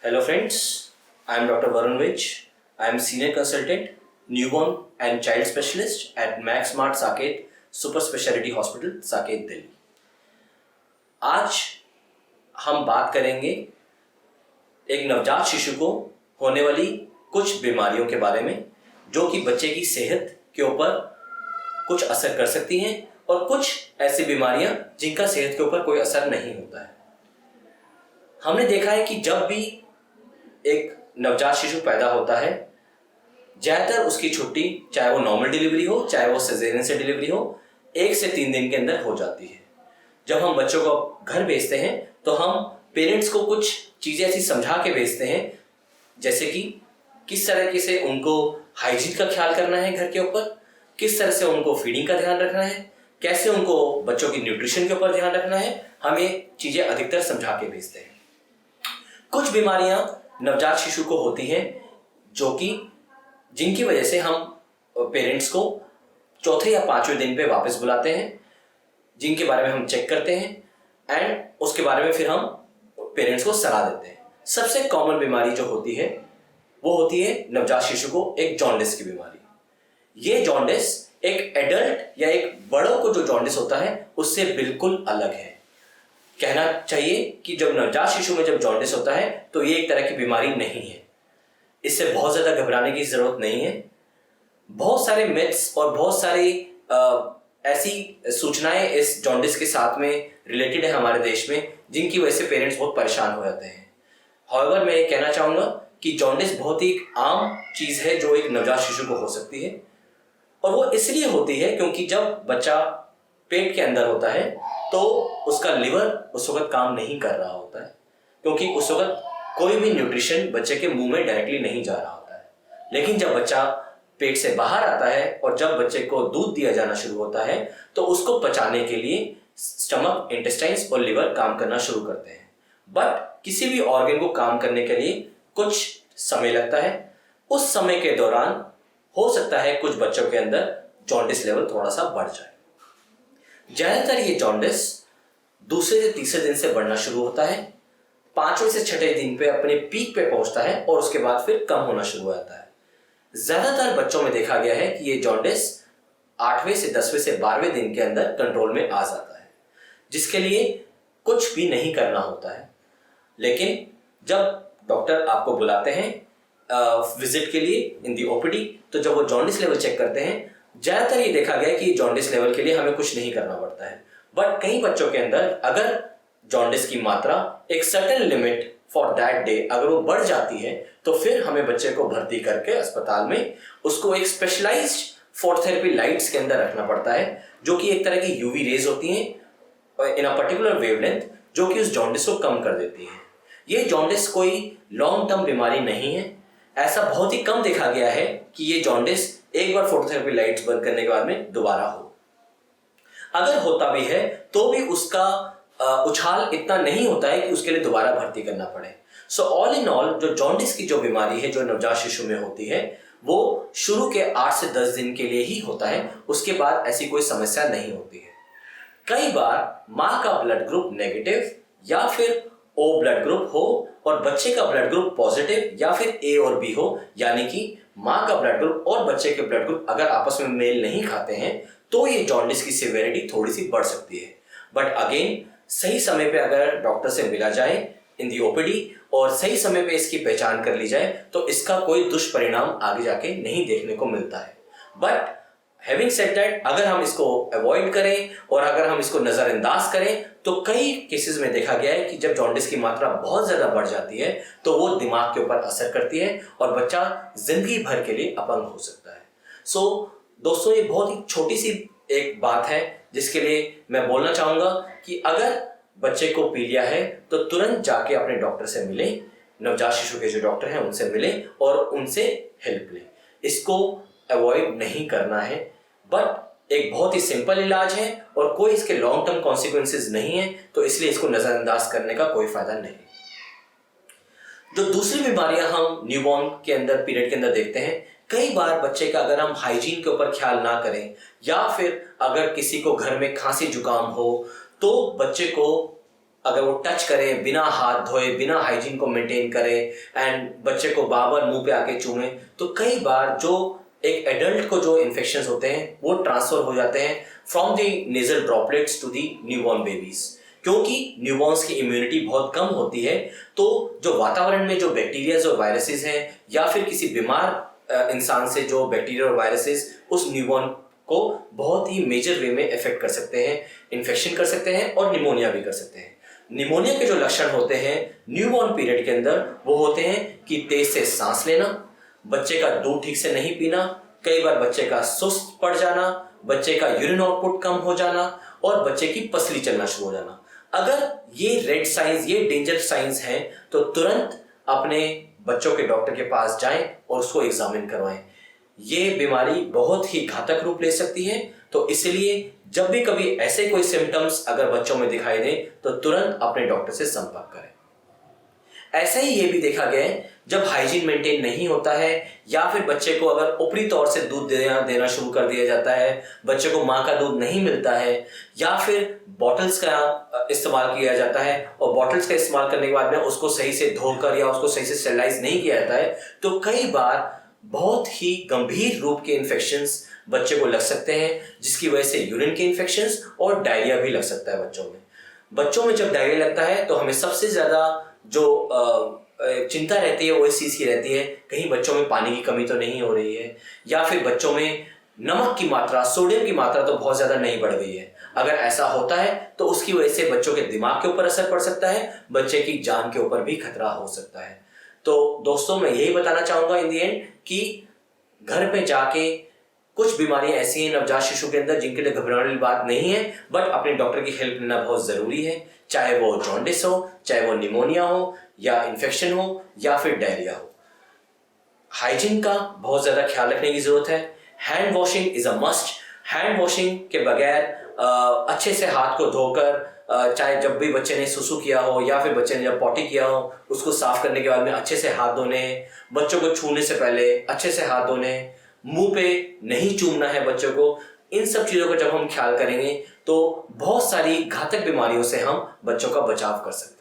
Hello friends, I am Dr. Varun Vij. I am Senior Consultant, Newborn and Child Specialist at Max Mart Saket Super Speciality Hospital, Saket Delhi. आज हम बात करेंगे एक नवजात शिशु को होने वाली कुछ बीमारियों के बारे में जो कि बच्चे की सेहत के ऊपर कुछ असर कर सकती हैं और कुछ ऐसी बीमारियां जिनका सेहत के ऊपर कोई असर नहीं होता है। हमने देखा है कि जब भी एक नवजात शिशु पैदा होता है, ज़्यादातर उसकी छुट्टी, चाहे वो नॉर्मल डिलीवरी हो चाहे वो सिजेरियन से डिलीवरी हो, 1 से 3 दिन के अंदर हो जाती है। जब हम बच्चों को घर भेजते हैं तो हम पेरेंट्स को कुछ चीज़ें ऐसी समझा के भेजते हैं, जैसे कि किस तरीके से उनको हाइजीन का ख्याल करना है घर के ऊपर, किस तरह से उनको फीडिंग का ध्यान रखना है, कैसे उनको बच्चों की न्यूट्रिशन के ऊपर ध्यान रखना है। हम ये चीज़ें अधिकतर समझा के भेजते हैं। कुछ बीमारियां नवजात शिशु को होती हैं जिनकी वजह से हम पेरेंट्स को चौथे या 5वें दिन पे वापस बुलाते हैं, जिनके बारे में हम चेक करते हैं एंड उसके बारे में फिर हम पेरेंट्स को सलाह देते हैं। सबसे कॉमन बीमारी जो होती है वो होती है नवजात शिशु को एक जॉन्डिस की बीमारी। ये जॉन्डिस एक एडल्ट या एक बड़ों को जो जॉन्डिस होता है उससे बिल्कुल अलग है। कहना चाहिए कि जब नवजात शिशु में जब जॉन्डिस होता है तो ये एक तरह की बीमारी नहीं है। इससे बहुत ज़्यादा घबराने की ज़रूरत नहीं है। बहुत सारे मिथ्स और बहुत सारी ऐसी सूचनाएं इस जॉन्डिस के साथ में रिलेटेड है हमारे देश में, जिनकी वजह से पेरेंट्स बहुत परेशान हो जाते हैं। हाउएवर मैं ये कहना चाहूँगा कि जॉन्डिस बहुत ही आम चीज़ है जो एक नवजात शिशु को हो सकती है, और वो इसलिए होती है क्योंकि जब बच्चा पेट के अंदर होता है तो उसका लिवर उस वक्त काम नहीं कर रहा होता है, क्योंकि उस वक्त कोई भी न्यूट्रिशन बच्चे के मुंह में डायरेक्टली नहीं जा रहा होता है। लेकिन जब बच्चा पेट से बाहर आता है और जब बच्चे को दूध दिया जाना शुरू होता है तो उसको पचाने के लिए स्टमक, इंटेस्टाइन्स और लिवर काम करना शुरू करते हैं। बट किसी भी ऑर्गन को काम करने के लिए कुछ समय लगता है। उस समय के दौरान हो सकता है कुछ बच्चों के अंदर जॉन्डिस लेवल थोड़ा सा बढ़ जाए। ज़्यादातर ये जॉन्डिस दूसरे से तीसरे दिन से बढ़ना शुरू होता है, 5वें से 6ठे दिन पे अपने पीक पे पहुंचता है और उसके बाद फिर कम होना शुरू हो जाता है। ज़्यादातर बच्चों में देखा गया है कि ये जॉन्डिस 8वें से 10वें से 12वें दिन के अंदर कंट्रोल में आ जाता है, जिसके लिए कुछ भी नहीं करना होता है। लेकिन जब डॉक्टर आपको बुलाते हैं विजिट के लिए इन दी ओपीडी, तो जब वो जॉन्डिस लेवल चेक करते हैं, ज़्यादातर ये देखा गया है कि जॉन्डिस लेवल के लिए हमें कुछ नहीं करना पड़ता है। बट कई बच्चों के अंदर अगर जॉन्डिस की मात्रा एक certain limit for that day अगर वो बढ़ जाती है तो फिर हमें बच्चे को भर्ती करके अस्पताल में उसको एक स्पेशलाइज्ड फोटोथेरेपी लाइट्स के अंदर रखना पड़ता है, जो कि एक तरह की यूवी रेज होती हैं इन अ पर्टिकुलर वेवलेंथ, जो कि उस जॉन्डिस को कम कर देती है। ये जॉन्डिस कोई लॉन्ग टर्म बीमारी नहीं है। ऐसा बहुत ही कम देखा गया है कि ये जॉन्डिस एक बार फोटोथेरेपी लाइट्स बंद करने के बाद में दोबारा हो। अगर होता भी है तो भी उसका उछाल इतना नहीं होता है कि उसके लिए दोबारा भर्ती करना पड़े। सो ऑल इन ऑल जो जॉन्डिस की जो बीमारी है जो नवजात शिशु में होती है वो शुरू के 8 से 10 दिन के लिए ही होता है, उसके बाद ऐसी कोई समस्या नहीं होती है। कई बार माँ का ब्लड ग्रुप नेगेटिव या फिर ओ ब्लड ग्रुप हो और बच्चे का ब्लड ग्रुप पॉजिटिव या फिर ए और बी हो, यानी कि माँ का ब्लड ग्रुप और बच्चे के ब्लड ग्रुप अगर आपस में मेल नहीं खाते हैं तो ये जॉन्डिस की सिवियरिटी थोड़ी सी बढ़ सकती है। बट अगेन सही समय पे अगर डॉक्टर से मिला जाए इन दी ओपीडी और सही समय पे इसकी पहचान कर ली जाए तो इसका कोई दुष्परिणाम आगे जाके नहीं देखने को मिलता है। बट हैविंग सेड दैट, अगर हम इसको अवॉइड करें और अगर हम इसको नज़रअंदाज करें तो कई केसेस में देखा गया है कि जब जॉन्डिस की मात्रा बहुत ज़्यादा बढ़ जाती है तो वो दिमाग के ऊपर असर करती है और बच्चा जिंदगी भर के लिए अपंग हो सकता है। सो दोस्तों, ये बहुत ही छोटी सी एक बात है जिसके लिए मैं बोलना चाहूँगा कि अगर बच्चे को पीलिया है तो तुरंत जाके अपने डॉक्टर से मिलें, नवजात शिशु के जो डॉक्टर हैं उनसे मिलें और उनसे हेल्प लें। इसको अवॉइड नहीं करना है, बट एक बहुत ही सिंपल इलाज है और कोई इसके लॉन्ग टर्म कॉन्सिक्वेंसेस नहीं है, तो इसलिए इसको नज़रअंदाज करने का कोई फायदा नहीं। जो दूसरी बीमारियां हम न्यूबॉर्न के अंदर पीरियड के अंदर देखते हैं, कई बार बच्चे का अगर हम हाइजीन के ऊपर ख्याल ना करें या फिर अगर किसी को घर में खांसी जुकाम हो तो बच्चे को अगर वो टच करें बिना हाथ धोए, बिना हाइजीन को मेंटेन करें एंड बच्चे को बार बार मुंह पे आके चूमे, तो कई बार जो एक एडल्ट को जो इन्फेक्शंस होते हैं वो ट्रांसफर हो जाते हैं from the nasal droplets to the newborn babies. क्योंकि न्यूबॉर्न्स की इम्यूनिटी बहुत कम होती है, तो जो वातावरण में जो बैक्टीरियाज और वायरसेस हैं या फिर किसी बीमार इंसान से जो बैक्टीरिया और वायरसेस उस न्यूबॉर्न को बहुत ही मेजर वे में इफेक्ट कर सकते हैं, इन्फेक्शन कर सकते हैं और निमोनिया भी कर सकते हैं। निमोनिया के जो लक्षण होते हैं न्यूबॉर्न पीरियड के अंदर वो होते हैं कि तेज से सांस लेना, बच्चे का दूध ठीक से नहीं पीना, कई बार बच्चे का सुस्त पड़ जाना, बच्चे का यूरिन आउटपुट कम हो जाना और बच्चे की पसली चलना शुरू हो जाना। अगर ये रेड साइंस, ये डेंजर साइंस हैं तो तुरंत अपने बच्चों के डॉक्टर के पास जाएं और उसको एग्जामिन करवाएं। ये बीमारी बहुत ही घातक रूप ले सकती है, तो इसलिए जब भी कभी ऐसे कोई सिम्टम्स अगर बच्चों में दिखाई दे तो तुरंत अपने डॉक्टर से संपर्क करें। ऐसा ही ये भी देखा गया है जब हाइजीन मेंटेन नहीं होता है या फिर बच्चे को अगर ऊपरी तौर से दूध देना शुरू कर दिया जाता है, बच्चे को माँ का दूध नहीं मिलता है या फिर बॉटल्स का इस्तेमाल किया जाता है और बॉटल्स का इस्तेमाल करने के बाद में उसको सही से धोकर या उसको सही से स्टेरिलाइज नहीं किया जाता है, तो कई बार बहुत ही गंभीर रूप के इन्फेक्शंस बच्चे को लग सकते हैं, जिसकी वजह से यूरिन के इन्फेक्शंस और डायरिया भी लग सकता है बच्चों में। बच्चों में जब डायरिया लगता है तो हमें सबसे ज़्यादा जो चिंता रहती है वो इस चीज़ की रहती है कहीं बच्चों में पानी की कमी तो नहीं हो रही है या फिर बच्चों में नमक की मात्रा, सोडियम की मात्रा तो बहुत ज़्यादा नहीं बढ़ गई है। अगर ऐसा होता है तो उसकी वजह से बच्चों के दिमाग के ऊपर असर पड़ सकता है, बच्चे की जान के ऊपर भी खतरा हो सकता है। तो दोस्तों मैं यही बताना चाहूँगा इन दी एंड कि घर पे जाके कुछ बीमारियां ऐसी हैं नवजात शिशु के अंदर जिनके लिए घबराने वाली बात नहीं है, बट अपने डॉक्टर की हेल्प लेना बहुत ज़रूरी है, चाहे वो जॉन्डिस हो, चाहे वो निमोनिया हो या इन्फेक्शन हो या फिर डायरिया हो। हाइजीन का बहुत ज़्यादा ख्याल रखने की ज़रूरत है। Hand washing is a must. Hand washing के बगैर अच्छे से हाथ को धोकर, चाहे जब भी बच्चे ने सुसु किया हो या फिर बच्चे ने जब पॉटी किया हो उसको साफ करने के बाद में अच्छे से हाथ धोने हैं। बच्चों को छूने से पहले अच्छे से हाथ धोने हैं। मुंह पे नहीं चूमना है बच्चों को। इन सब चीज़ों का जब हम ख्याल करेंगे तो बहुत सारी घातक बीमारियों से हम बच्चों का बचाव कर सकते हैं।